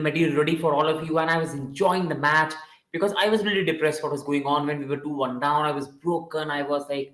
material ready for all of you, and I was enjoying the match because I was really depressed what was going on when we were 2-1 down. I was broken. I was like,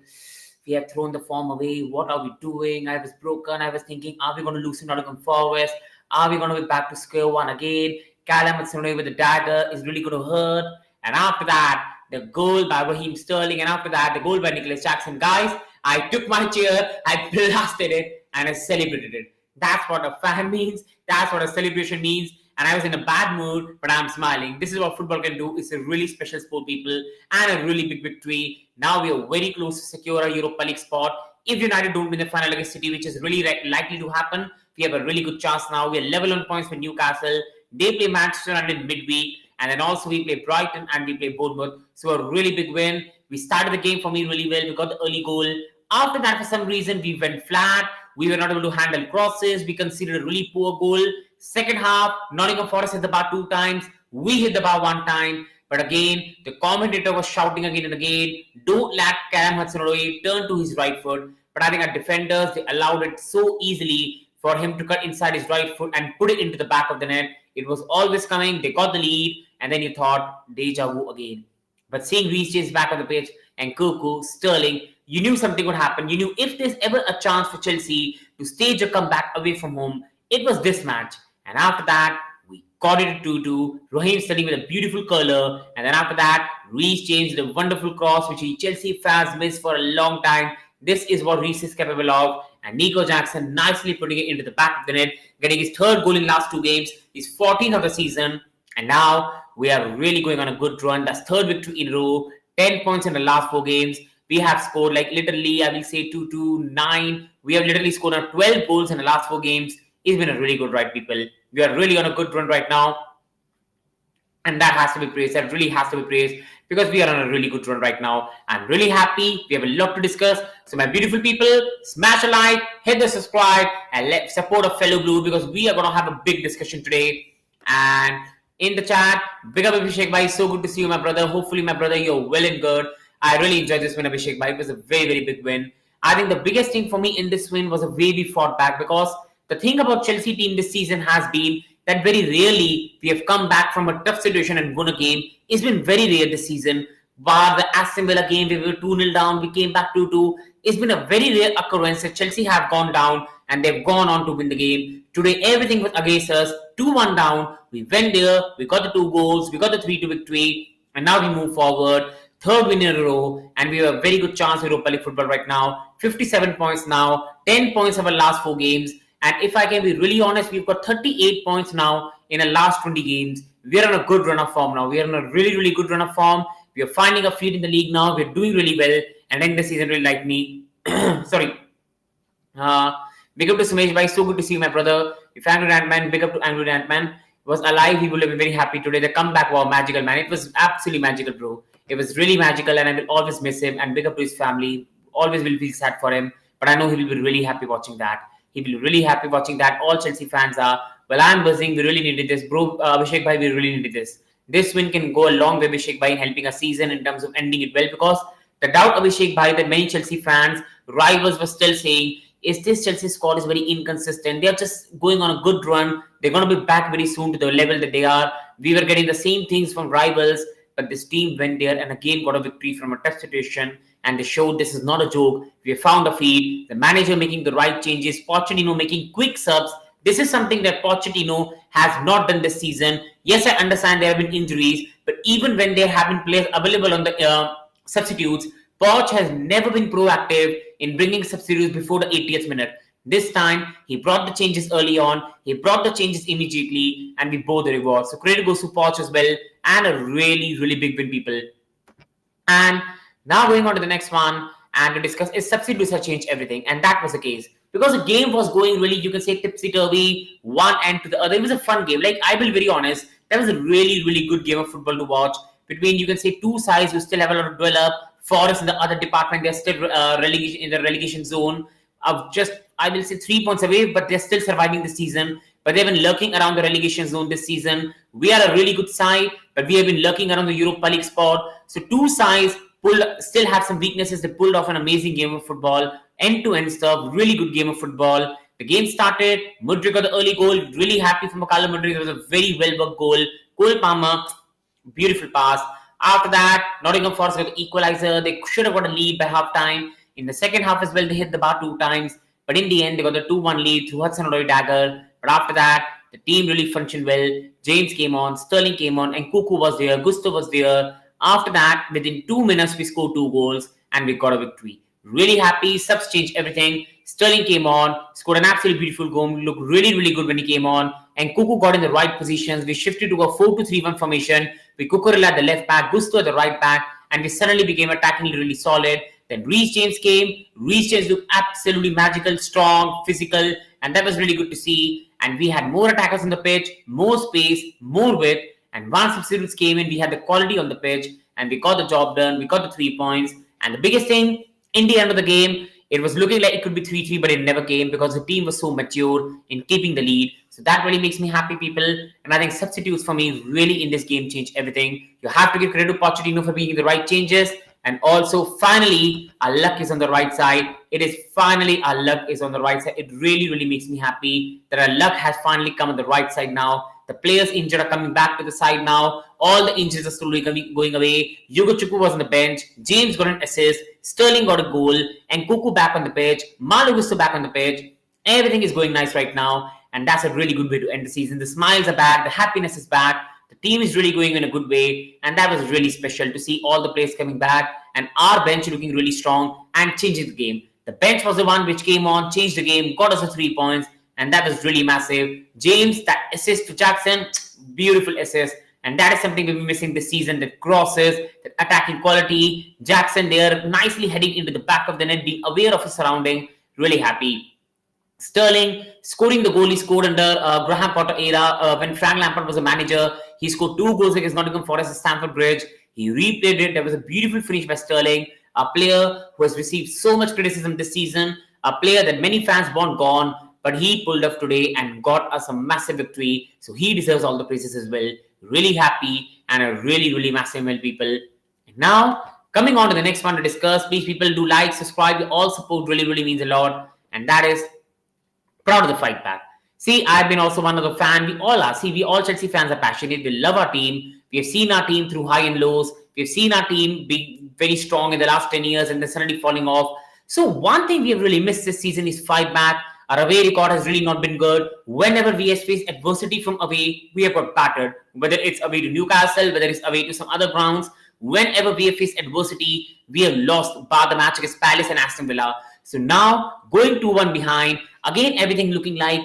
we have thrown the form away. What are we doing? I was broken. I was thinking, are we going to lose to Nottingham Forest? Are we going to be back to square one again? Callum hudson with the dagger is really going to hurt. And after that, the goal by Raheem Sterling, and after that, the goal by Nicolas Jackson. Guys, I took my chair, I blasted it, and I celebrated it. That's what a fan means. That's what a celebration means. And I was in a bad mood, but I'm smiling. This is what football can do. It's a really special sport, people, and a really big victory. Now we are very close to secure a Europa League spot. If United don't win the final against City, which is really likely to happen, we have a really good chance now. We are level on points with Newcastle. They play Manchester United midweek, and then also we play Brighton and we play Bournemouth. So a really big win. We started the game for me really well. We got the early goal. After that, for some reason, we went flat. We were not able to handle crosses. We conceded a really poor goal. Second half, Nottingham Forest hit the bar 2 times. We hit the bar 1 time. But again, the commentator was shouting again and again, don't let Callum Hudson-Odoi turn to his right foot. But I think our defenders, they allowed it so easily for him to cut inside his right foot and put it into the back of the net. It was always coming. They got the lead. And then you thought, deja vu again. But seeing Reece James back on the pitch and Kuku, Sterling, you knew something would happen. You knew if there's ever a chance for Chelsea to stage a comeback away from home, it was this match. And after that, we got it at 2-2. Raheem Sterling with a beautiful curler. And then after that, Reece James with a wonderful cross, which Chelsea fans missed for a long time. This is what Reece is capable of. And Nico Jackson nicely putting it into the back of the net, getting his 3rd goal in last 2 games, his 14th of the season. And now we are really going on a good run. That's 3rd victory in a row. 10 points in the last 4 games. We have scored like literally, I will say 2-2, 9. We have literally scored 12 goals in the last 4 games. It's been a really good ride, people. We are really on a good run right now. And that has to be praised. That really has to be praised because we are on a really good run right now. I'm really happy. We have a lot to discuss. So my beautiful people, smash a like, hit the subscribe, and let's support a fellow blue because we are going to have a big discussion today. And in the chat, big up Abhishek bhai. So good to see you, my brother. Hopefully, my brother, you're well and good. I really enjoyed this win, Abhishek bhai. It was a very, very big win. I think the biggest thing for me in this win was the way we fought back because the thing about Chelsea team this season has been that very rarely we have come back from a tough situation and won a game. It's been very rare this season. Bar the Aston Villa game, we were 2-0 down, we came back 2-2. It's been a very rare occurrence that Chelsea have gone down and they've gone on to win the game. Today, everything was against us. 2-1 down, we went there, we got the 2 goals, we got the 3-2 victory, and now we move forward. 3rd win in a row, and we have a very good chance for Europa League football right now. 57 points now, 10 points of our last 4 games. And if I can be really honest, we've got 38 points now in the last 20 games. We are on a good run of form now. We are on a really, really good run of form. We are finding our feet in the league now. We're doing really well. And then the season really like me. Sorry. Big up to Sumesh bhai. So good to see you, my brother. If Angry Ant-Man, big up to Angry Ant-Man. Was alive, he would have been very happy today. The comeback was magical, man. It was absolutely magical, bro. It was really magical, and I will always miss him. And big up to his family. Always will feel sad for him. But I know he will be really happy watching that. He will be really happy watching that. All Chelsea fans are. Well, I'm buzzing. We really needed this. Bro, Abhishek bhai, we really needed this. This win can go a long way, Abhishek bhai, in helping a season in terms of ending it well. Because the doubt, Abhishek bhai, that many Chelsea fans, rivals were still saying, is this Chelsea squad is very inconsistent. They are just going on a good run. They're going to be back very soon to the level that they are. We were getting the same things from rivals. But this team went there and again got a victory from a tough situation. And they showed this is not a joke. We have found a feed. The manager making the right changes. Pochettino making quick subs. This is something that Pochettino has not done this season. Yes, I understand there have been injuries. But even when there have been players available on the substitutes, Poch has never been proactive in bringing substitutes before the 80th minute. This time, he brought the changes early on. He brought the changes immediately. And we bore the reward. So credit goes to Poch as well. And a really, really big win, people. And now going on to the next one and to discuss is substitutes have changed everything. And that was the case. Because the game was going really, you can say, tipsy-turvy, one end to the other. It was a fun game. Like, I will be very honest, that was a really, really good game of football to watch. Between, you can say, 2 sides who still have a lot to dwell up. Forest in the other department, they're still relegation in the relegation zone of just, I will say, 3 points away, but they're still surviving the season. But they've been lurking around the relegation zone this season. We are a really good side, but we have been lurking around the Europa League spot. So 2 sides still have some weaknesses. They pulled off an amazing game of football, end-to-end stuff, really good game of football. The game started. Mudryk got the early goal. Really happy for Makala Mudryk. It was a very well-worked goal. Cole Palmer, beautiful pass. After that, Nottingham Forest got the equalizer. They should have got a lead by half time. In the second half as well, they hit the bar 2 times. But in the end, they got the 2-1 lead through Hudson-Odoi dagger. But after that, the team really functioned well. James came on, Sterling came on, and Cuckoo was there, Gusto was there. After that, within 2 minutes, we scored 2 goals and we got a victory. Really happy. Subs changed everything. Sterling came on, scored an absolutely beautiful goal. Looked really, really good when he came on. And Cuckoo got in the right positions. We shifted to a 4-2-3-1 formation. We Cucurella at the left back, Gusto at the right back, and we suddenly became attackingly really solid. Then Reece James came. Reece James looked absolutely magical, strong, physical, and that was really good to see. And we had more attackers on the pitch, more space, more width. And once substitutes came in, we had the quality on the pitch, and we got the job done. We got the 3 points. And the biggest thing, in the end of the game, it was looking like it could be 3-3, but it never came because the team was so mature in keeping the lead. So that really makes me happy, people. And I think substitutes for me really in this game changed everything. You have to give credit to Pochettino for making the right changes. And also, finally, our luck is on the right side. It is finally our luck is on the right side. It really, really makes me happy that our luck has finally come on the right side now. The players injured are coming back to the side now. All the injuries are slowly going away. Hugo Chukwu was on the bench. James got an assist. Sterling got a goal. And Cuckoo back on the pitch. Malo Gusto back on the pitch. Everything is going nice right now. And that's a really good way to end the season. The smiles are back. The happiness is back. The team is really going in a good way. And that was really special to see all the players coming back. And our bench looking really strong and changing the game. The bench was the one which came on, changed the game, got us the 3 points. And that was really massive. James, that assist to Jackson, beautiful assist. And that is something we've been missing this season. That crosses, that attacking quality. Jackson there, nicely heading into the back of the net, being aware of his surrounding. Really happy. Sterling scoring the goal he scored under Graham Potter era when Frank Lampard was a manager. He scored 2 goals against Nottingham Forest at Stamford Bridge. He replayed it. There was a beautiful finish by Sterling. A player who has received so much criticism this season. A player that many fans want gone. But he pulled off today and got us a massive victory. So he deserves all the praises as well. Really happy and a really, really massive well, people. And now, coming on to the next one to discuss. Please, people, do like, subscribe. All support really, really means a lot. And that is proud of the fight back. See, I've been also one of the fans. We all are. See, we all Chelsea fans are passionate. We love our team. We have seen our team through high and lows. We have seen our team be very strong in the last 10 years and then suddenly falling off. So one thing we have really missed this season is fight back. Our away record has really not been good. Whenever we have faced adversity from away, we have got battered. Whether it's away to Newcastle, whether it's away to some other grounds, whenever we have faced adversity, we have lost bar the match against Palace and Aston Villa. So now, going 2-1 behind, again everything looking like,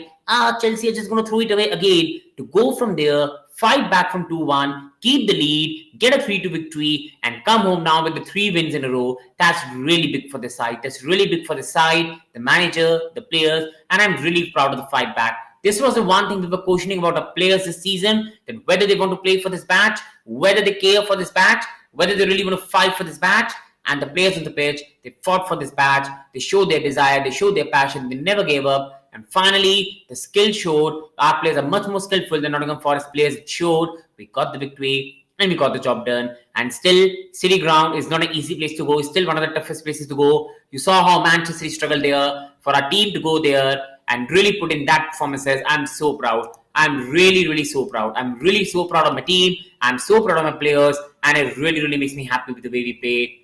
Chelsea are just going to throw it away again. To go from there, fight back from 2-1, keep the lead, get a 3-2 victory, and come home now with the 3 wins in a row. That's really big for the side. That's really big for the side, the manager, the players, and I'm really proud of the fight back. This was the one thing we were questioning about our players this season, that whether they want to play for this match, whether they care for this match, whether they really want to fight for this match. And the players on the pitch, they fought for this match. They showed their desire. They showed their passion. They never gave up. And finally, the skill showed. Our players are much more skillful than Nottingham Forest players. It showed. We got the victory and we got the job done. And still, City Ground is not an easy place to go. It's still one of the toughest places to go. You saw how Manchester City struggled there. For our team to go there and really put in that performances, I'm so proud. I'm really, really so proud. I'm really so proud of my team. I'm so proud of my players. And it really, really makes me happy with the way we played.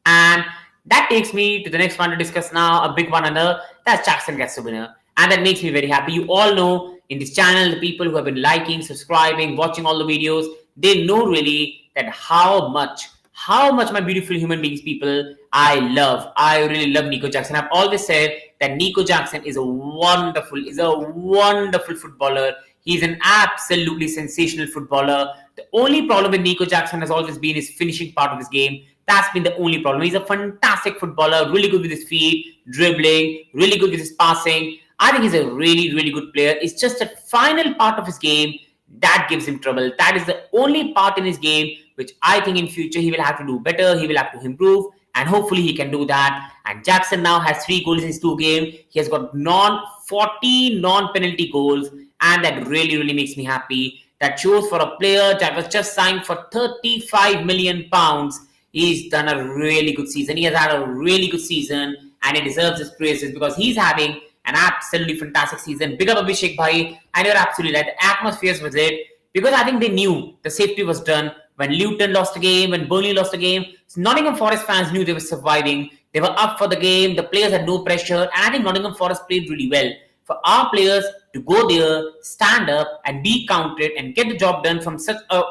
And that takes me to the next one to discuss now, a big one another. That's Jackson gets the winner. And that makes me very happy. You all know in this channel, the people who have been liking, subscribing, watching all the videos, they know really that how much my beautiful human beings, people, I really love Nico Jackson. I've always said that Nico Jackson is a wonderful footballer. He's an absolutely sensational footballer. The only problem with Nico Jackson has always been his finishing part of his game. That's been the only problem. He's a fantastic footballer, really good with his feet, dribbling, really good with his passing. I think he's a really, really good player. It's just a final part of his game that gives him trouble. That is the only part in his game which I think in future he will have to do better. He will have to improve, and hopefully he can do that. And Jackson now has 3 goals in his 2 games. He has got 40 non-penalty goals, and that really, really makes me happy. That shows for a player that was just signed for £35 million. He's done a really good season. He has had a really good season and he deserves his praises because he's having an absolutely fantastic season. Big up Abhishek Bhai, and you're absolutely right. The atmosphere was it because I think they knew the safety was done when Luton lost a game, when Burnley lost a game. So Nottingham Forest fans knew they were surviving. They were up for the game. The players had no pressure, and I think Nottingham Forest played really well. For our players to go there, stand up, and be counted and get the job done from such a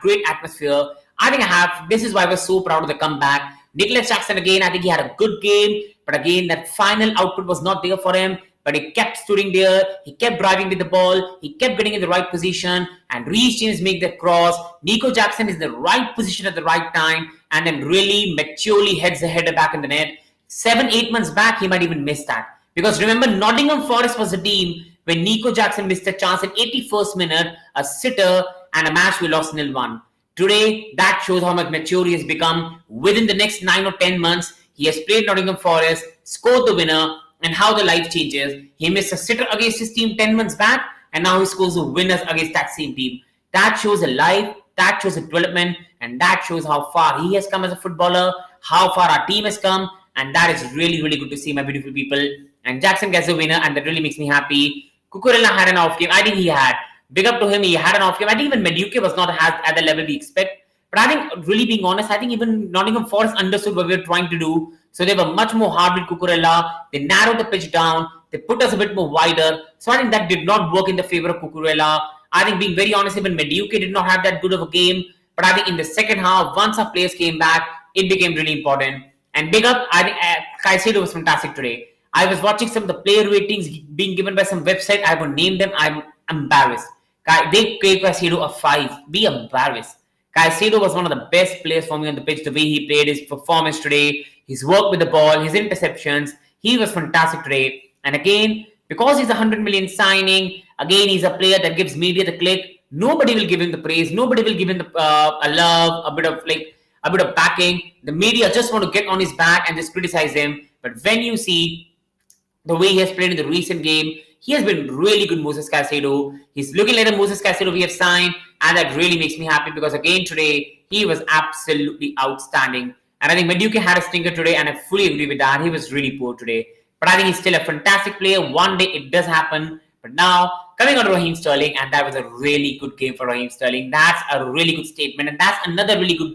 great atmosphere, I think this is why I was so proud of the comeback. Nicolas Jackson again, I think he had a good game, but again, that final output was not there for him. But he kept standing there, he kept driving with the ball, he kept getting in the right position, and Reece James make the cross. Nico Jackson is in the right position at the right time, and then really maturely heads the header back in the net. 7-8 months back, he might even miss that. Because remember, Nottingham Forest was the team when Nico Jackson missed a chance in 81st minute, a sitter, and a match we lost 0-1. Today, that shows how much mature he has become. Within the next 9 or 10 months, he has played Nottingham Forest, scored the winner, and how the life changes. He missed a sitter against his team 10 months back, and now he scores the winners against that same team. That shows a life, that shows a development, and that shows how far he has come as a footballer, how far our team has come, and that is really, really good to see, my beautiful people. And Jackson gets the winner, and that really makes me happy. Cucurella had an off game. I think he had. Big up to him, he had an off game. I think even mudryk was not at the level we expect. But I think, really being honest, I think even Nottingham Forest understood what we were trying to do. So they were much more hard with Cucurella. They narrowed the pitch down. They put us a bit more wider. So I think that did not work in the favor of Cucurella. I think, being very honest, even mudryk did not have that good of a game. But I think in the second half, once our players came back, it became really important. And big up, I think Caicedo was fantastic today. I was watching some of the player ratings being given by some website. I won't name them. I'm embarrassed. They gave Caicedo a 5. Be embarrassed. Caicedo was one of the best players for me on the pitch. The way he played, his performance today, his work with the ball, his interceptions, he was fantastic today. And again, because he's a 100 million signing, again, he's a player that gives media the click. Nobody will give him the praise. Nobody will give him a love, a bit of backing. The media just want to get on his back and just criticize him. But when you see the way he has played in the recent game, he has been really good, Moses Caicedo. He's looking like the Moses Caicedo we have signed, and that really makes me happy because again today, he was absolutely outstanding. And I think mudryk had a stinker today, and I fully agree with that. He was really poor today. But I think he's still a fantastic player. One day it does happen. But now, coming on to Raheem Sterling, and that was a really good game for Raheem Sterling. That's a really good statement, and that's another really good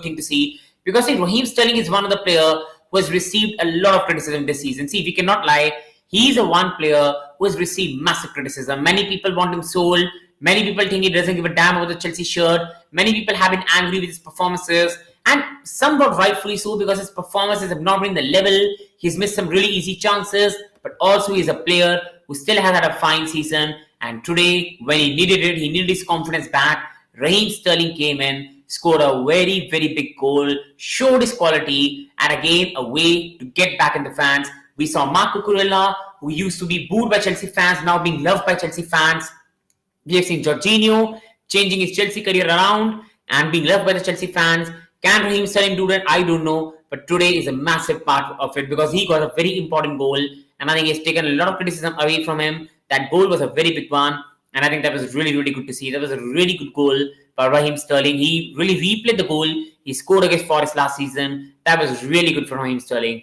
thing to see. Because see, Raheem Sterling is one of the players who has received a lot of criticism this season. See, we cannot lie. He's a one player who has received massive criticism. Many people want him sold. Many people think he doesn't give a damn about the Chelsea shirt. Many people have been angry with his performances. And somewhat rightfully so, because his performances have not been the level. He's missed some really easy chances. But also he's a player who still has had a fine season. And today, when he needed it, he needed his confidence back. Raheem Sterling came in, scored a very, very big goal, showed his quality, and again, a way to get back in the fans. We saw Marc Cucurella, who used to be booed by Chelsea fans, now being loved by Chelsea fans. We have seen Jorginho changing his Chelsea career around and being loved by the Chelsea fans. Can Raheem Sterling do that? I don't know. But today is a massive part of it because he got a very important goal. And I think he's taken a lot of criticism away from him. That goal was a very big one. And I think that was really, really good to see. That was a really good goal by Raheem Sterling. He really replayed the goal he scored against Forest last season. That was really good for Raheem Sterling.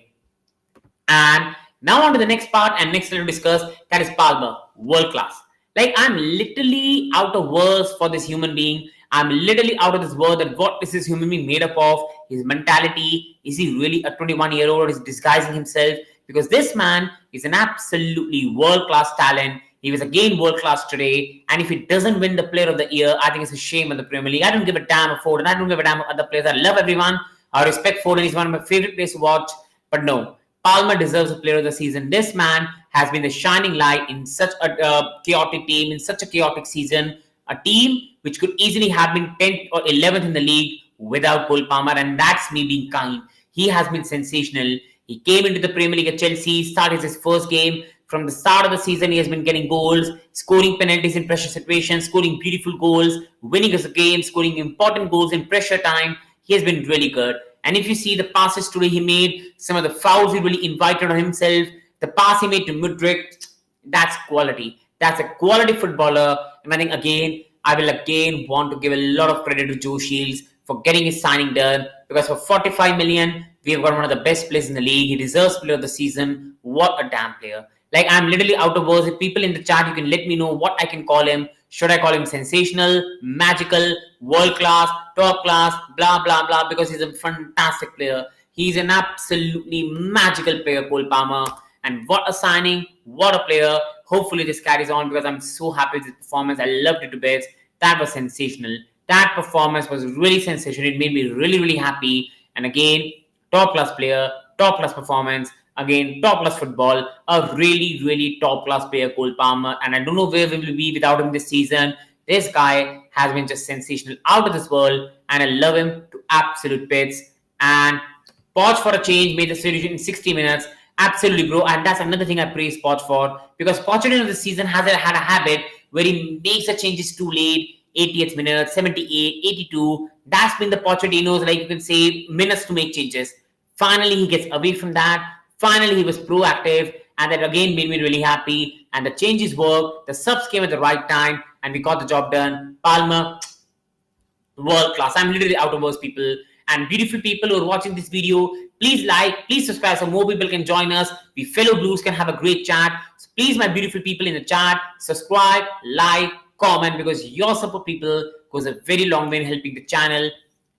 And now on to the next part and next to discuss, that is Palmer, world class. Like, I'm literally out of words for this human being. I'm literally out of this world that what is this human being made up of? His mentality. Is he really a 21-year-old or is he disguising himself? Because this man is an absolutely world-class talent. He was again world-class today. And if he doesn't win the player of the year, I think it's a shame in the Premier League. I don't give a damn of Foden. I don't give a damn of other players. I love everyone. I respect Foden. He's one of my favorite players to watch. But no, Palmer deserves a player of the season. This man has been the shining light in such a chaotic team, in such a chaotic season. A team which could easily have been 10th or 11th in the league without Cole Palmer. And that's me being kind. He has been sensational. He came into the Premier League at Chelsea, started his first game. From the start of the season, he has been getting goals, scoring penalties in pressure situations, scoring beautiful goals, winning us a game, scoring important goals in pressure time. He has been really good. And if you see the passes today he made, some of the fouls he really invited on himself, the pass he made to Mudryk, that's quality. That's a quality footballer. And I think, again, I will again want to give a lot of credit to Joe Shields for getting his signing done. Because for 45 million, we have got one of the best players in the league. He deserves player of the season. What a damn player. Like, I'm literally out of words. If people in the chat, you can let me know what I can call him. Should I call him sensational, magical, world class, top class, blah blah blah? Because he's a fantastic player. He's an absolutely magical player, Cole Palmer. And what a signing! What a player! Hopefully this carries on because I'm so happy with his performance. I loved it to bits. That was sensational. That performance was really sensational. It made me really really happy. And again, top class player, top class performance. Again, top class football, a really, really top class player, Cole Palmer. And I don't know where we will be without him this season. This guy has been just sensational, out of this world, and I love him to absolute bits. And Poch for a change made the solution in 60 minutes. Absolutely, bro. And that's another thing I praise Poch for, because Pochettino this season has had a habit where he makes the changes too late. 80th minute, 78, 82. That's been the Pochettino's, like you can say, minutes to make changes. Finally, he gets away from that. Finally, he was proactive, and that again made me really happy. And the changes worked, the subs came at the right time, and we got the job done. Palmer, world class. I'm literally out of words, people. And beautiful people who are watching this video, please like, please subscribe so more people can join us. We fellow Blues can have a great chat. So please, my beautiful people in the chat, subscribe, like, comment, because your support, people, goes a very long way in helping the channel.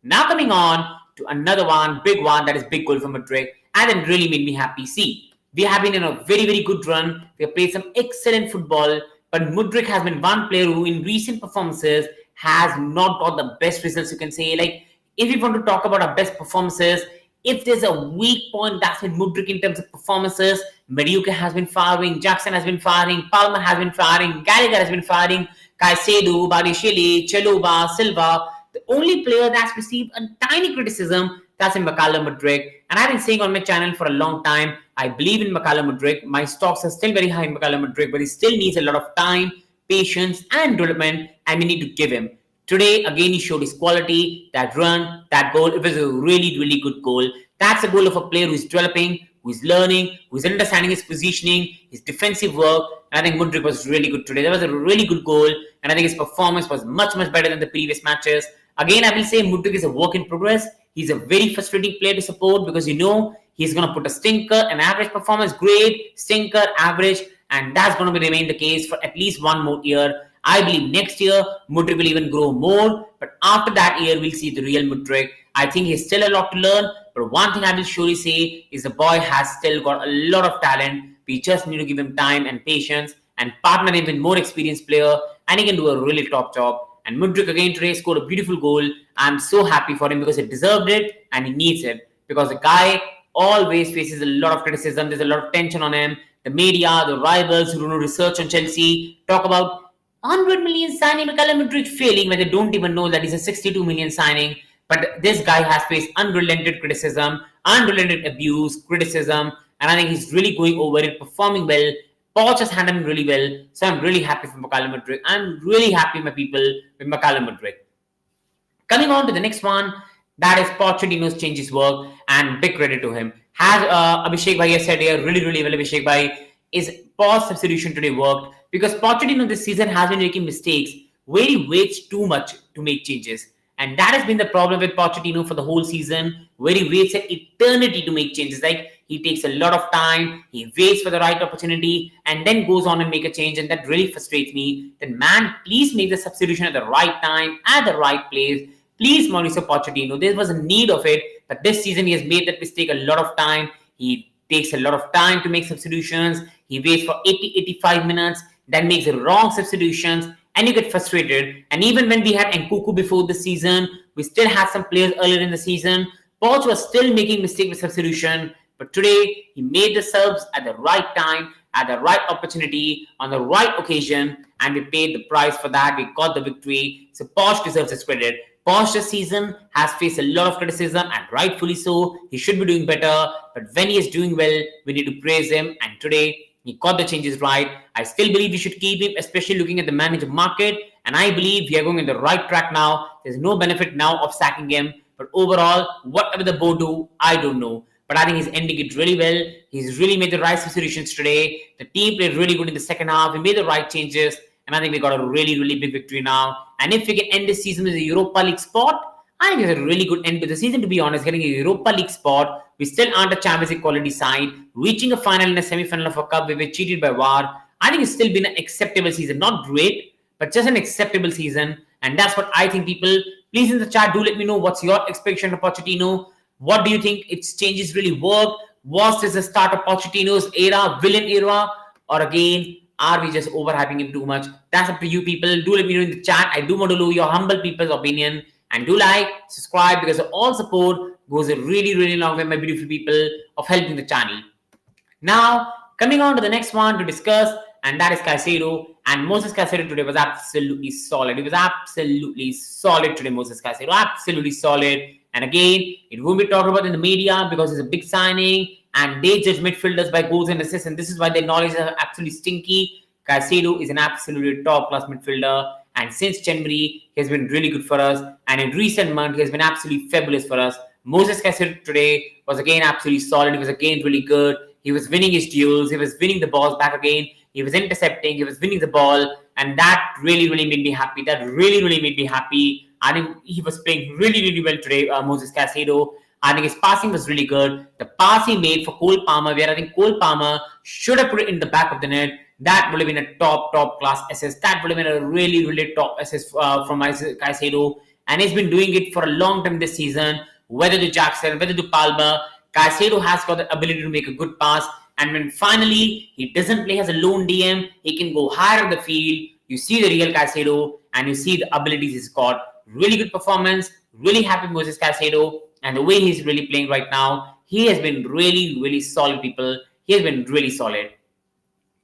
Now coming on to another one, big one, that is big goal from mudryk, and it really made me happy. See, we have been in a very, very good run. We have played some excellent football, but mudryk has been one player who in recent performances has not got the best results, you can say. Like, if we want to talk about our best performances, if there's a weak point, that's been mudryk in terms of performances. Madueke has been firing, Jackson has been firing, Palmer has been firing, Gallagher has been firing, Caicedo, Badiashile, Chalobah, Silva. The only player that's received a tiny criticism, that's in mudryk. And I've been saying on my channel for a long time, I believe in mudryk. My stocks are still very high in mudryk, but he still needs a lot of time, patience, and development, and we need to give him. Today, again, he showed his quality, that run, that goal. It was a really, really good goal. That's a goal of a player who's developing, who's learning, who's understanding his positioning, his defensive work. And I think mudryk was really good today. That was a really good goal. And I think his performance was much, much better than the previous matches. Again, I will say mudryk is a work in progress. He's a very frustrating player to support because he's going to put a stinker, an average performance, great, stinker, average. And that's going to remain the case for at least one more year. I believe next year, mudryk will even grow more. But after that year, we'll see the real mudryk. I think he's still a lot to learn. But one thing I will surely say is the boy has still got a lot of talent. We just need to give him time and patience and partner him with more experienced player. And he can do a really top job. And mudryk again today scored a beautiful goal. I'm so happy for him because he deserved it and he needs it. Because the guy always faces a lot of criticism. There's a lot of tension on him. The media, the rivals who do research on Chelsea talk about 100 million signing, mudryk failing when they don't even know that he's a 62 million signing. But this guy has faced unrelented criticism, unrelented abuse, criticism, and I think he's really going over it, performing well. Poch has handled him really well, so I'm really happy for mudryk. I'm really happy, my people, with mudryk. Coming on to the next one, that is Pochettino's changes work, and big credit to him. Has Abhishek Bhai said here really, really well, Abhishek Bhai, is Poch's substitution today worked? Because Pochettino this season has been making mistakes where he waits too much to make changes. And that has been the problem with Pochettino for the whole season, where he waits an eternity to make changes. Like, he takes a lot of time, he waits for the right opportunity, and then goes on and make a change. And that really frustrates me. Then, man, please make the substitution at the right time, at the right place. Please, Mauricio Pochettino, there was a need of it. But this season, he has made that mistake a lot of time. He takes a lot of time to make substitutions. He waits for 80-85 minutes, then makes the wrong substitutions, and you get frustrated. And even when we had Nkunku before the season, we still had some players earlier in the season. Poch was still making mistakes with substitution, but today he made the subs at the right time, at the right opportunity, on the right occasion, and we paid the price for that. We got the victory. So Poch deserves his credit. Poch this season has faced a lot of criticism, and rightfully so. He should be doing better, but when he is doing well, we need to praise him. And today, he got the changes right. I still believe we should keep him, especially looking at the manager market. And I believe we are going in the right track now. There's no benefit now of sacking him. But overall, whatever the board do, I don't know. But I think he's ending it really well. He's really made the right substitutions today. The team played really good in the second half. We made the right changes. And I think we got a really, really big victory now. And if we can end this season with a Europa League spot, I think it's a really good end to the season, to be honest. Getting a Europa League spot. We still aren't a Champions League quality side. Reaching a final and a semi-final of a cup. We were cheated by VAR. I think it's still been an acceptable season. Not great, but just an acceptable season. And that's what I think, people. Please in the chat, do let me know what's your expectation of Pochettino. What do you think its changes really work? Was this the start of Pochettino's era, villain era? Or again, are we just overhyping him too much? That's up to you, people. Do let me know in the chat. I do want to know your humble people's opinion. And do like, subscribe, because all support goes a really, really long way, my beautiful people, of helping the channel. Now, coming on to the next one to discuss, and that is Caicedo. And Moses Caicedo today was absolutely solid. He was absolutely solid today, Moses Caicedo. Absolutely solid. And again, it won't be talked about in the media because it's a big signing and they judge midfielders by goals and assists. And this is why their knowledge is absolutely stinky. Caicedo is an absolutely top-class midfielder. And since January, he has been really good for us. And in recent months, he has been absolutely fabulous for us. Moses Caicedo today was again absolutely solid. He was again really good. He was winning his duels. He was winning the balls back again. He was intercepting. He was winning the ball. And that really, really made me happy. That really, really made me happy. I think he was playing really, really well today, Moses Caicedo. I think his passing was really good. The pass he made for Cole Palmer, where I think Cole Palmer should have put it in the back of the net. That would have been a top class assist. That would have been a really, really top assist from Caicedo. And he's been doing it for a long time this season. Whether to Jackson, whether to Palmer, Caicedo has got the ability to make a good pass. And when finally he doesn't play as a lone DM, he can go higher on the field. You see the real Caicedo and you see the abilities he's got. Really good performance. Really happy with Moses Caicedo. And the way he's really playing right now, he has been really, really solid, people. He has been really solid.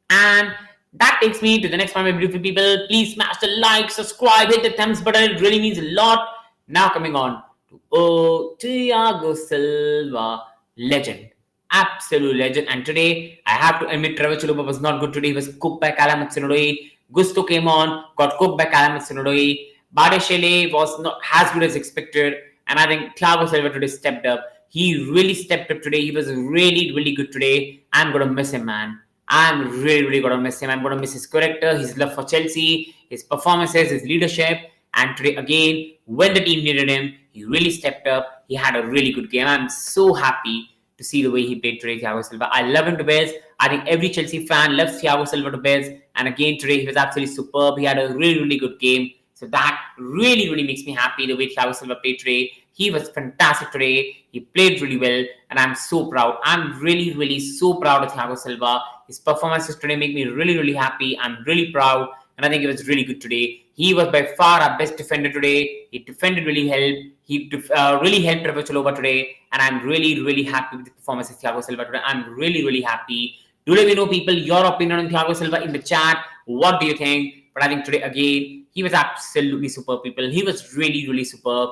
And that takes me to the next one, my beautiful people. Please smash the like, subscribe, hit the thumbs button. It really means a lot. Now coming on to Thiago Silva, legend. Absolute legend. And today, I have to admit, Trevor Chalobah was not good today. He was cooked by Callum Hudson-Odoi. Gusto came on, got cooked by Callum Hudson-Odoi. Bade was not as good as expected. And I think Thiago Silva today stepped up. He really stepped up today. He was really, really good today. I'm going to miss him, man. I'm really, really going to miss him. I'm going to miss his character, his love for Chelsea, his performances, his leadership. And today, again, when the team needed him, he really stepped up. He had a really good game. I'm so happy to see the way he played today, Thiago Silva. I love him to bits. I think every Chelsea fan loves Thiago Silva to bits. And again, today, he was absolutely superb. He had a really, really good game. So that really, really makes me happy the way Thiago Silva played today. He was fantastic today. He played really well. And I'm so proud. I'm really, really so proud of Thiago Silva. His performances today make me really, really happy. I'm really proud. And I think it was really good today. He was by far our best defender today. He defended really well. He really helped Trevor Chalobah today. And I'm really, really happy with the performance of Thiago Silva today. I'm really, really happy. Do let me know, people, your opinion on Thiago Silva in the chat. What do you think? But I think today, again, he was absolutely superb, people. He was really, really superb.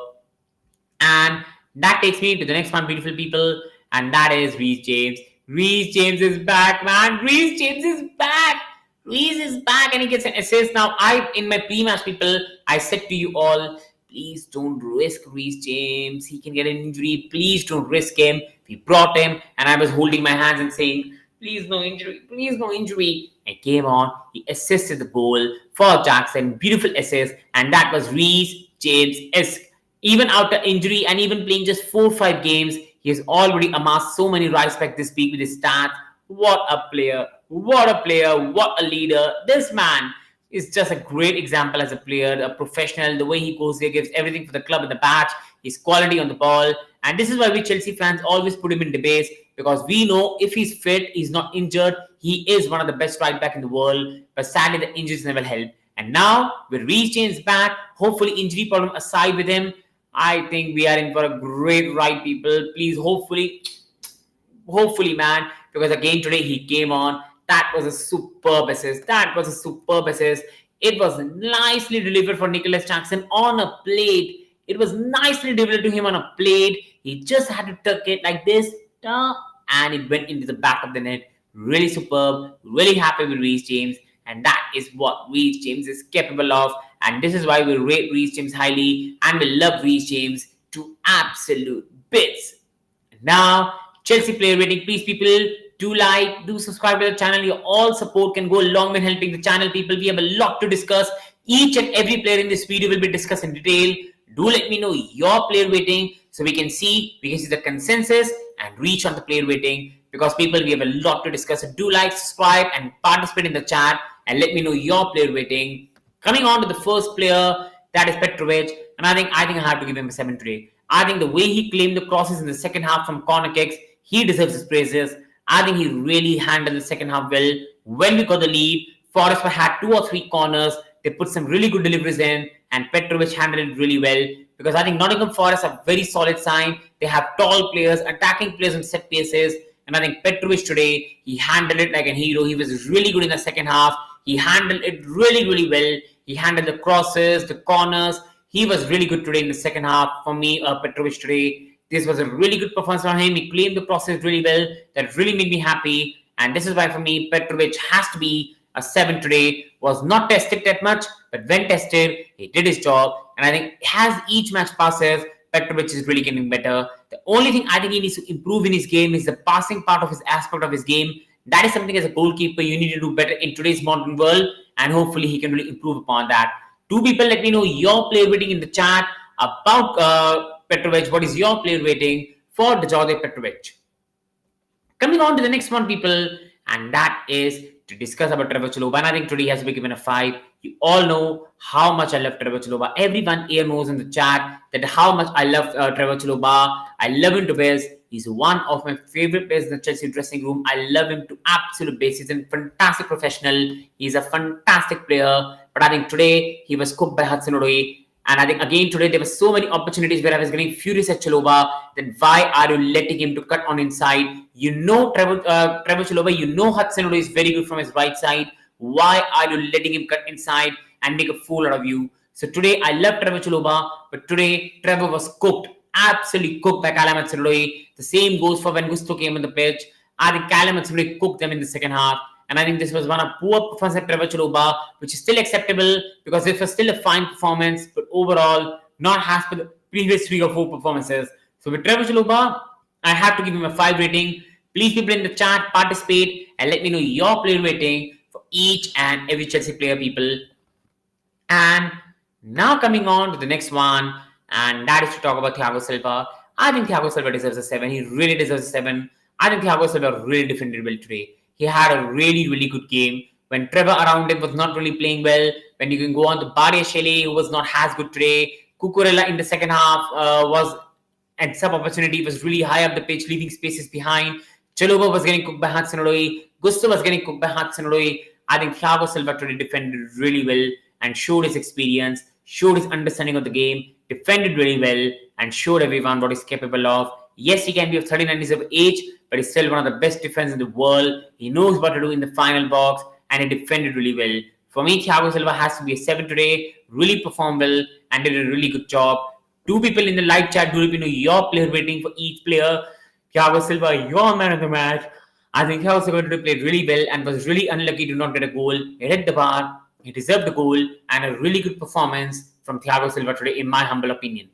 And that takes me to the next one, beautiful people. And that is Reece James. Reece James is back, man. Reece James is back. Reece is back and he gets an assist. Now, in my pre-match, people, I said to you all, please don't risk Reece James. He can get an injury. Please don't risk him. We brought him and I was holding my hands and saying, please no injury. Please no injury. And came on. He assisted the goal for Jackson. Beautiful assist. And that was Reece James-esque. Even after injury and even playing just 4 or 5 games, he has already amassed so many respect this week with his stats. What a player. What a player. What a leader. This man is just a great example as a player, a professional. The way he goes there, gives everything for the club in the patch. His quality on the ball. And this is why we Chelsea fans always put him in debates, because we know if he's fit, he's not injured, he is one of the best right back in the world. But sadly, the injuries never help. And now, with Reece James back, hopefully injury problem aside with him, I think we are in for a great ride, people. Please, hopefully, man, because again today he came on. That was a superb assist. That was a superb assist. It was nicely delivered for Nicolas Jackson on a plate. It was nicely delivered to him on a plate. He just had to tuck it like this, and it went into the back of the net. Really superb. Really happy with Reece James. And that is what Reece James is capable of. And this is why we rate Reece James highly. And we love Reece James to absolute bits. Now, Chelsea player rating. Please, people, do like, do subscribe to the channel. Your all support can go a long way in helping the channel, people. We have a lot to discuss. Each and every player in this video will be discussed in detail. Do let me know your player rating so we can see the consensus and reach on the player rating, because people, we have a lot to discuss. So do like, subscribe and participate in the chat and let me know your player rating. Coming on to the first player, that is Petrovic, and I think I have to give him a 7 today. I think the way he claimed the crosses in the second half from corner kicks, he deserves his praises. I think he really handled the second half well. When we got the lead, Forest had 2 or 3 corners. They put some really good deliveries in, and Petrovic handled it really well. Because I think Nottingham Forest are very solid side. They have tall players, attacking players on set pieces. And I think Petrovic today, he handled it like a hero. He was really good in the second half. He handled it really, really well. He handled the crosses, the corners. He was really good today in the second half. For me, Petrovic today, this was a really good performance from him. He claimed the process really well. That really made me happy. And this is why for me, Petrovic has to be a 7 today. Was not tested that much, but when tested, he did his job. And I think as each match passes, Petrovic is really getting better. The only thing I think he needs to improve in his game is the passing part of his aspect of his game. That is something as a goalkeeper you need to do better in today's modern world, and hopefully he can really improve upon that. 2 people, let me know your player rating in the chat about Petrovic. What is your player rating for Djordje Petrovic? Coming on to the next one, people, and that is to discuss about Trevoh Chalobah. And I think today he has to be given a 5. You all know how much I love Trevoh Chalobah. Everyone here knows in the chat that how much I love Trevoh Chalobah. I love him to bits. He's one of my favorite players in the Chelsea dressing room. I love him to absolute base. He's a fantastic professional. He's a fantastic player. But I think today he was cooked by Hudson-Odoi. And I think again today there were so many opportunities where I was getting furious at Chalobah. Then why are you letting him to cut on inside? You know Trevoh Chalobah, you know Hudson-Odoi is very good from his right side. Why are you letting him cut inside and make a fool out of you? So today I love Trevoh Chalobah, but today Trevoh was cooked, absolutely cooked by Callum Hudson-Odoi. The same goes for when Gusto came on the pitch. I think Callum Hudson-Odoi cooked them in the second half. And I think this was one of poor performance at Trevoh Chalobah, which is still acceptable because it was still a fine performance, but overall not as per the previous 3 or 4 performances. So with Trevoh Chalobah, I have to give him a 5 rating. Please, people in the chat, participate and let me know your player rating for each and every Chelsea player, people. And now coming on to the next one, and that is to talk about Thiago Silva. I think Thiago Silva deserves a 7. He really deserves a 7. I think Thiago Silva really defended well today. He had a really, really good game. When Trevor around him was not really playing well, when you can go on to Badiashile, who was not as good today. Cucurella in the second half was at some opportunity, was really high up the pitch, leaving spaces behind. Chalobah was getting cooked by Hudson-Odoi. Gusto was getting cooked by Hudson-Odoi. I think Thiago Silva today defended really well and showed his experience, showed his understanding of the game, defended really well, and showed everyone what he's capable of. Yes, he can be of 39 years of age, but he's still one of the best defenders in the world. He knows what to do in the final box, and he defended really well. For me, Thiago Silva has to be a 7 today. Really performed well and did a really good job. 2 people in the live chat, do let me know your player rating for each player. Thiago Silva, your man of the match. I think Thiago Silva today played really well and was really unlucky to not get a goal. He hit the bar, he deserved the goal, and a really good performance from Thiago Silva today, in my humble opinion.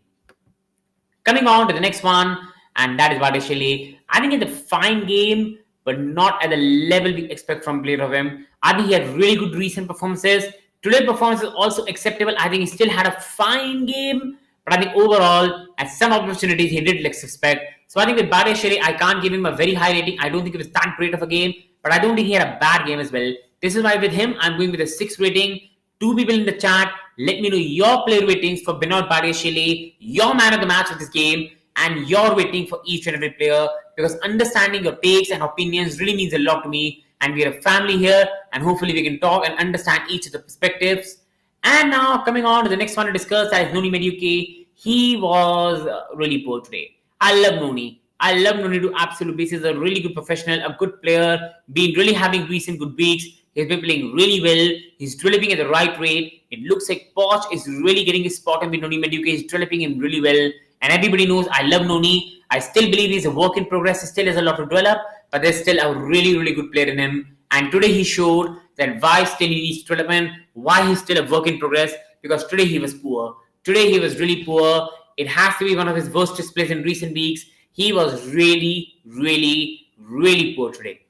Coming on to the next one, and that is Badiashile. I think it's a fine game, but not at the level we expect from a player of him. I think he had really good recent performances. Today's performance is also acceptable. I think he still had a fine game, but I think overall, at some opportunities, he did less respect. So I think with Badiashile, I can't give him a very high rating. I don't think it was that great of a game, but I don't think he had a bad game as well. This is why with him, I'm going with a 6 rating. 2 people in the chat, let me know your player ratings for Benoit Badiashile, your man of the match of this game, and your rating for each and every player, because understanding your takes and opinions really means a lot to me. And we are a family here, and hopefully we can talk and understand each of the perspectives. And now coming on to the next one to discuss, that is Noni Madueke. He was really poor today. I love Noni. I love Noni to absolute basis. A really good professional, a good player, been really having recent good weeks. He's been playing really well. He's developing at the right rate. It looks like Poch is really getting his spot on with Noni Madueke. He's developing him really well. And everybody knows I love Noni. I still believe he's a work in progress. He still has a lot to develop, but there's still a really, really good player in him. And today he showed that why still he needs development, why he's still a work in progress, because today he was poor. Today he was really poor. It has to be one of his worst displays in recent weeks. He was really, really, really poor today.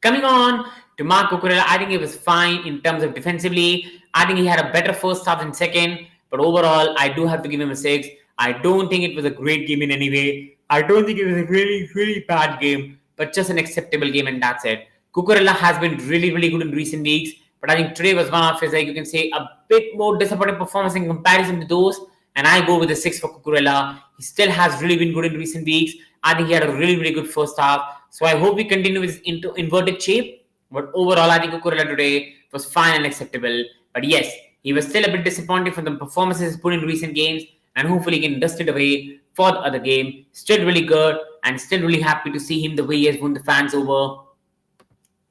Coming on to Marc Cucurella, I think he was fine in terms of defensively. I think he had a better first half than second. But overall, I do have to give him a 6. I don't think it was a great game in any way. I don't think it was a really, really bad game, but just an acceptable game, and that's it. Cucurella has been really, really good in recent weeks, but I think today was one of his, like you can say, a bit more disappointing performance in comparison to those. And I go with a 6 for Cucurella. He still has really been good in recent weeks. I think he had a really, really good first half. So I hope we continue with this inverted shape. But overall, I think Cucurella today was fine and acceptable. But yes, he was still a bit disappointed from the performances put in recent games. And hopefully he can dust it away for the other game. Still really good and still really happy to see him the way he has won the fans over.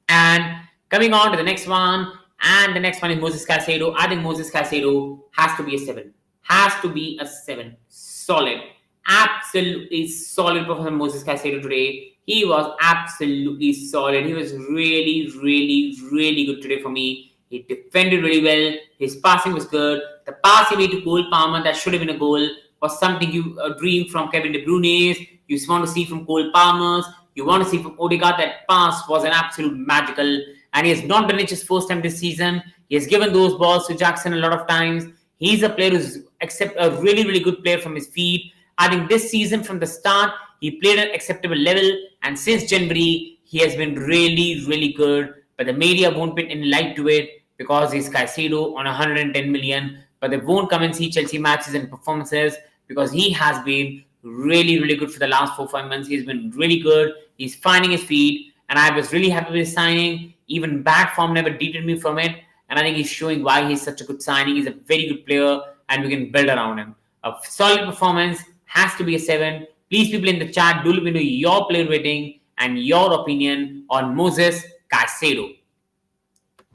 And coming on to the next one. And the next one is Moses Caicedo. I think Moses Caicedo has to be a 7. Has to be a 7. Solid. Absolutely solid performance from Moses Caicedo today. He was absolutely solid. He was really, really, really good today for me. He defended really well. His passing was good. The pass he made to Cole Palmer, that should have been a goal, was something you dream from Kevin De Bruyne's. You just want to see from Cole Palmer's. You want to see from Odegaard. That pass was an absolute magical. And he has not done it just first time this season. He has given those balls to Jackson a lot of times. He's a player who's a really, really good player from his feet. I think this season from the start, he played at an acceptable level. And since January, he has been really, really good. But the media won't put any light to it because he's Caicedo on 110 million. But they won't come and see Chelsea matches and performances because he has been really, really good for the last 4-5 months. He's been really good. He's finding his feet. And I was really happy with his signing. Even bad form never deterred me from it. And I think he's showing why he's such a good signing. He's a very good player and we can build around him. A solid performance, has to be a 7. Please, people in the chat, do let me know your player rating and your opinion on Moses Caicedo.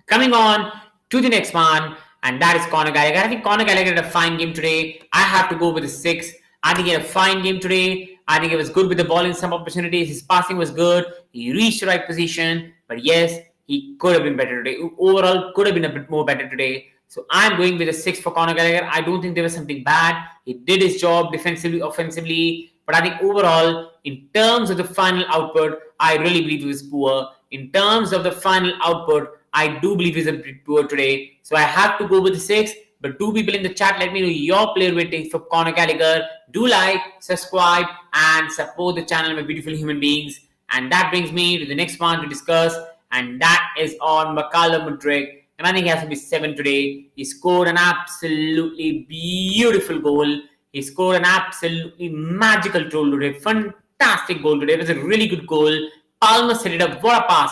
Coming on to the next one, and that is Conor Gallagher. I think Conor Gallagher had a fine game today. I have to go with a 6. I think he had a fine game today. I think he was good with the ball in some opportunities. His passing was good. He reached the right position. But yes, he could have been better today. Overall, could have been a bit more better today. So I'm going with a 6 for Conor Gallagher. I don't think there was something bad. He did his job defensively, offensively. But I think overall, in terms of the final output, I really believe he was poor. In terms of the final output, I do believe he's a bit poor today. So I have to go with the 6. But do people in the chat let me know your player ratings for Conor Gallagher. Do like, subscribe, and support the channel, my beautiful human beings. And that brings me to the next one to discuss. And that is on mudryk. And I think he has to be 7 today. He scored an absolutely beautiful goal. He scored an absolutely magical goal today. Fantastic goal today. It was a really good goal. Palmer set it up. What a pass.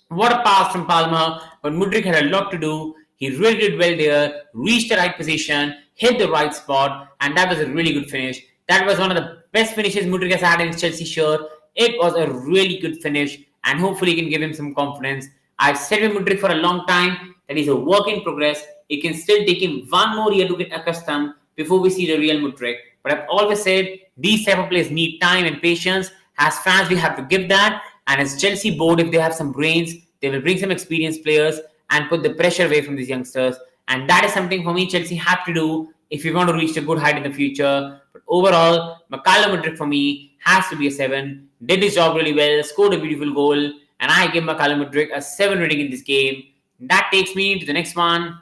What a pass from Palmer. But Mudryk had a lot to do. He really did well there. Reached the right position. Hit the right spot. And that was a really good finish. That was one of the best finishes Mudryk has had in his Chelsea shirt. It was a really good finish. And hopefully he can give him some confidence. I've said with Mudryk for a long time that he's a work in progress. It can still take him one more year to get accustomed before we see the real Mudryk. But I've always said these type of players need time and patience. As fans, we have to give that. And as Chelsea board, if they have some brains, they will bring some experienced players and put the pressure away from these youngsters. And that is something for me Chelsea have to do if we want to reach a good height in the future. But overall, Mudryk for me has to be a 7. Did his job really well, scored a beautiful goal. And I give Mudryk a 7 rating in this game. That takes me to the next one.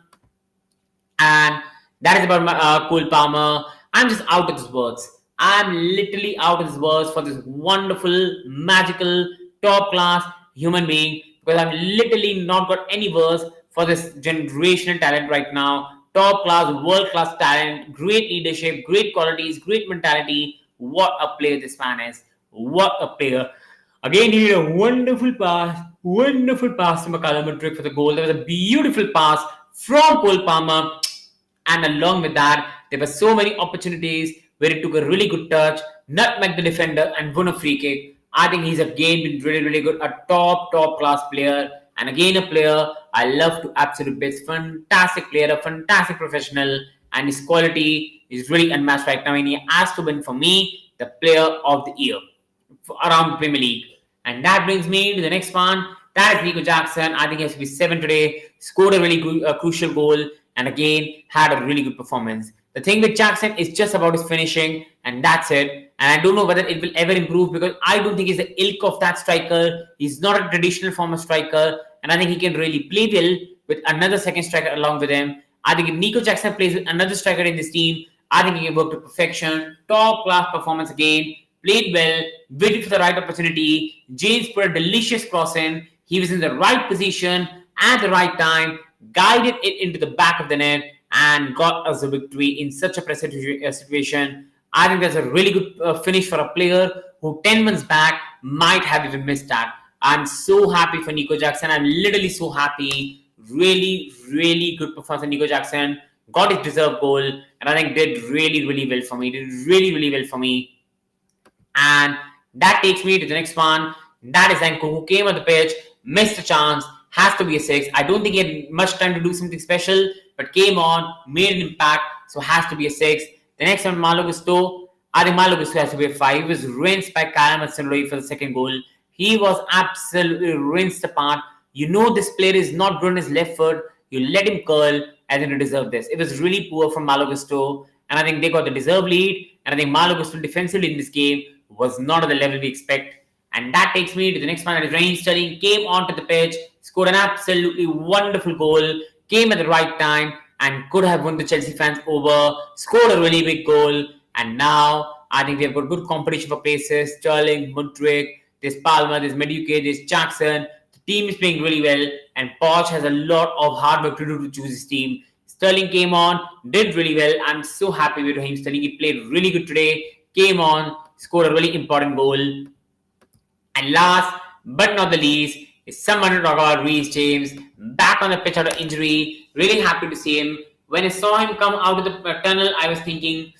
And that is about Cole Palmer. I'm just out of his words. I'm literally out of his words for this wonderful, magical, top-class human being. Because I've literally not got any words for this generational talent right now. Top-class, world-class talent, great leadership, great qualities, great mentality. What a player this man is. What a player. Again, he did a wonderful pass to Mudryk for the goal. There was a beautiful pass from Cole Palmer. And along with that, there were so many opportunities where he took a really good touch, nutmegged the defender, and won a free kick. I think he's again been really, really good. A top class player. And again, a player I love to absolute bits. Fantastic player, a fantastic professional. And his quality is really unmatched right now. And he has to win, for me, the player of the year around the Premier League. And that brings me to the next one. That is Nico Jackson. I think he has to be 7 today. Scored a really good, crucial goal. And again, had a really good performance. The thing with Jackson is just about his finishing. And that's it. And I don't know whether it will ever improve because I don't think he's the ilk of that striker. He's not a traditional form of striker. And I think he can really play well with another second striker along with him. I think if Nico Jackson plays with another striker in this team, I think he can work to perfection. Top class performance again. Played well, waited for the right opportunity. James put a delicious cross in. He was in the right position at the right time, guided it into the back of the net, and got us a victory in such a pressing situation. I think that's a really good finish for a player who 10 months back might have even missed that. I'm so happy for Nico Jackson. I'm literally so happy. Really, really good performance for Nico Jackson. Got his deserved goal, and I think did really, really well for me. Did really, really well for me. And that takes me to the next one. That is Enko, who came on the pitch, missed a chance, has to be a six. I don't think he had much time to do something special, but came on, made an impact, so has to be a six. The next one, Malo Gusto. I think Malo Gusto has to be a five. He was rinsed by Callum Hudson-Odoi for the second goal. He was absolutely rinsed apart. You know this player is not good on his left foot. You let him curl. I think he deserved this. It was really poor from Malo Gusto, and I think they got the deserved lead. And I think Malo Gusto defensively in this game was not at the level we expect. And that takes me to the next one. That is Raheem Sterling came onto the pitch, scored an absolutely wonderful goal, came at the right time, and could have won the Chelsea fans over. Scored a really big goal, and now I think they've got good competition for places. Sterling, Mudryk, there's Palmer, there's Mediuke, there's Jackson. The team is playing really well, and Poch has a lot of hard work to do to choose his team. Sterling came on, did really well. I'm so happy with Raheem Sterling. He played really good today. Came on, scored a really important goal. And last but not the least is someone to talk about Reece James, back on the pitch out of injury. Really happy to see him. When I saw him come out of the tunnel, I was thinking,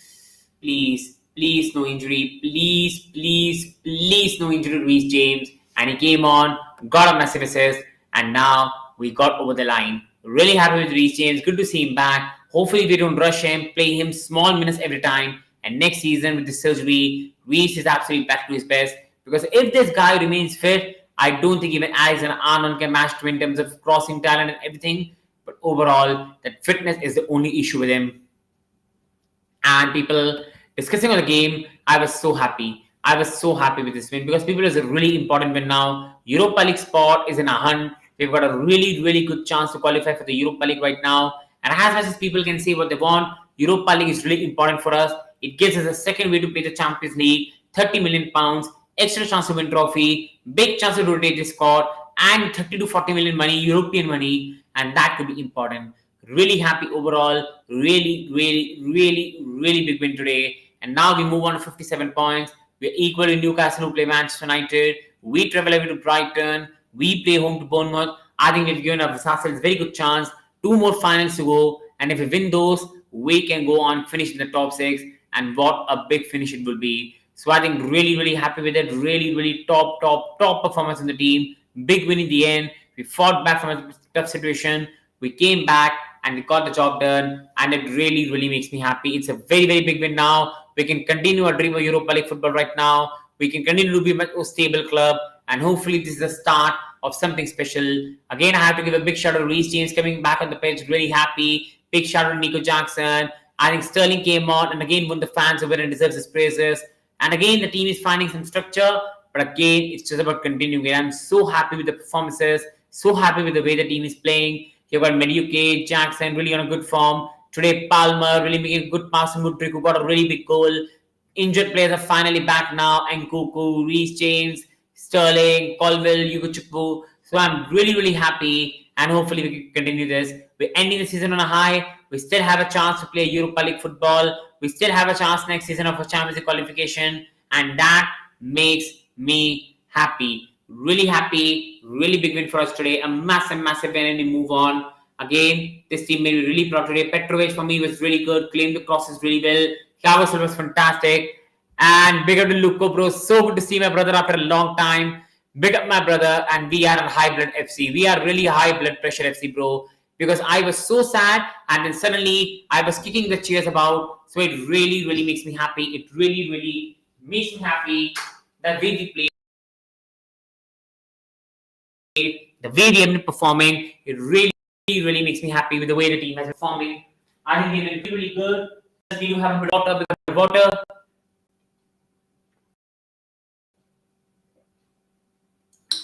please, please no injury. Please, please, please no injury to Reece James. And he came on, got a massive assist, and now we got over the line. Really happy with Reece James. Good to see him back. Hopefully we don't rush him, play him small minutes every time. And next season with the surgery, Reece is absolutely back to his best. Because if this guy remains fit, I don't think even Alex and Arnold can match him in terms of crossing talent and everything. But overall, that fitness is the only issue with him. And people discussing on the game, I was so happy. I was so happy with this win because people is a really important win now. Europa League spot is in a hunt. We've got a really, really good chance to qualify for the Europa League right now. And as much as people can say what they want, Europa League is really important for us. It gives us a second way to play the Champions League, £30 million, extra chance to win trophy, big chance to rotate the squad, and 30 to 40 million money, European money, and that could be important. Really happy overall. Really, really, really, really big win today. And now we move on to 57 points. We're equal to Newcastle, who play Manchester United. We travel away to Brighton. We play home to Bournemouth. I think we've given ourselves a very good chance. 2 more finals to go. And if we win those, we can go on, finish in the top 6. And what a big finish it will be. So I think really, really happy with it. Really, really top performance in the team. Big win in the end. We fought back from a tough situation. We came back and we got the job done. And it really, really makes me happy. It's a very, very big win now. We can continue our dream of Europa League football right now. We can continue to be a much more stable club. And hopefully this is the start of something special. Again, I have to give a big shout out to Reece James coming back on the pitch. Really happy. Big shout out to Nico Jackson. I think Sterling came on and again won the fans over and deserves his praises. And again, the team is finding some structure. But again, it's just about continuing. I'm so happy with the performances. So happy with the way the team is playing. You've got Mediuke, Jackson really on a good form. Today, Palmer really making a good pass to Mudryk, who got a really big goal. Injured players are finally back now. Nkuku, Reece James, Sterling, Colville, Yugochukwu. So I'm really, really happy. And hopefully we can continue this. We're ending the season on a high. We still have a chance to play Europa League football. We still have a chance next season of a Champions League qualification. And that makes me happy. Really happy. Really big win for us today. A massive, massive win, and we move on. Again, this team made me really proud today. Petrovic for me was really good. Claimed the crosses really well. Thiago Silva was fantastic. And big up to Luco, bro. So good to see my brother after a long time. Big up my brother. And we are on high blood FC. We are really high blood pressure FC, bro. Because I was so sad. And then suddenly I was kicking the chairs about. So it really, really makes me happy. It really, really makes me happy that we play. The way we have been performing, it really, really makes me happy with the way the team has been performing. I think they've been really good. We do have a bit of water.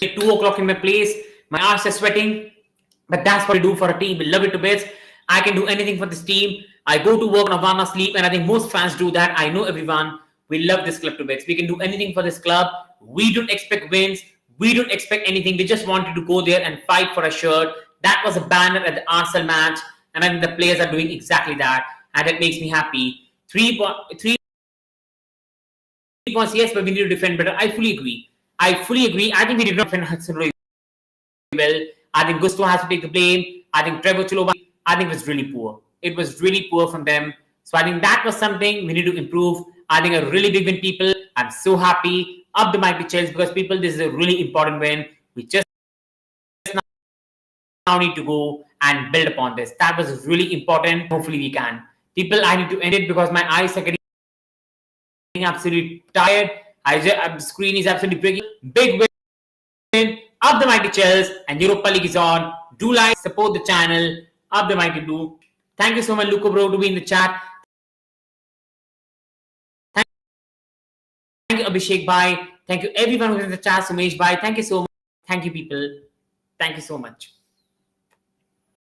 2 o'clock in my place. My arms are sweating. But that's what we do for a team. We love it to bits. I can do anything for this team. I go to work on a 1 hour sleep, and I think most fans do that. I know everyone. We love this club to bits. We can do anything for this club. We don't expect wins. We don't expect anything. We just wanted to go there and fight for a shirt. That was a banner at the Arsenal match, and I think the players are doing exactly that, and that makes me happy. 3 points, yes, but we need to defend better. I fully agree. I think we did not defend Hudson really well. I think Gusto has to take the blame. I think Trevor Chalobah, I think it was really poor. It was really poor from them. So I think that was something we need to improve. I think a really big win, people. I'm so happy. Up the mighty Chelsea, because people, this is a really important win. We just now need to go and build upon this. That was really important. Hopefully we can. People, I need to end it because my eyes are getting absolutely tired. The screen is absolutely breaking. Big win. Up the mighty Chelsea, and Europa League is on. Do like, support the channel. Up the mighty do. Thank you so much, Luco bro, to be in the chat. Thank you, Abhishek bhai. Thank you everyone who's in the chat. Sumesh bhai. Thank you so much. Thank you, people. Thank you so much.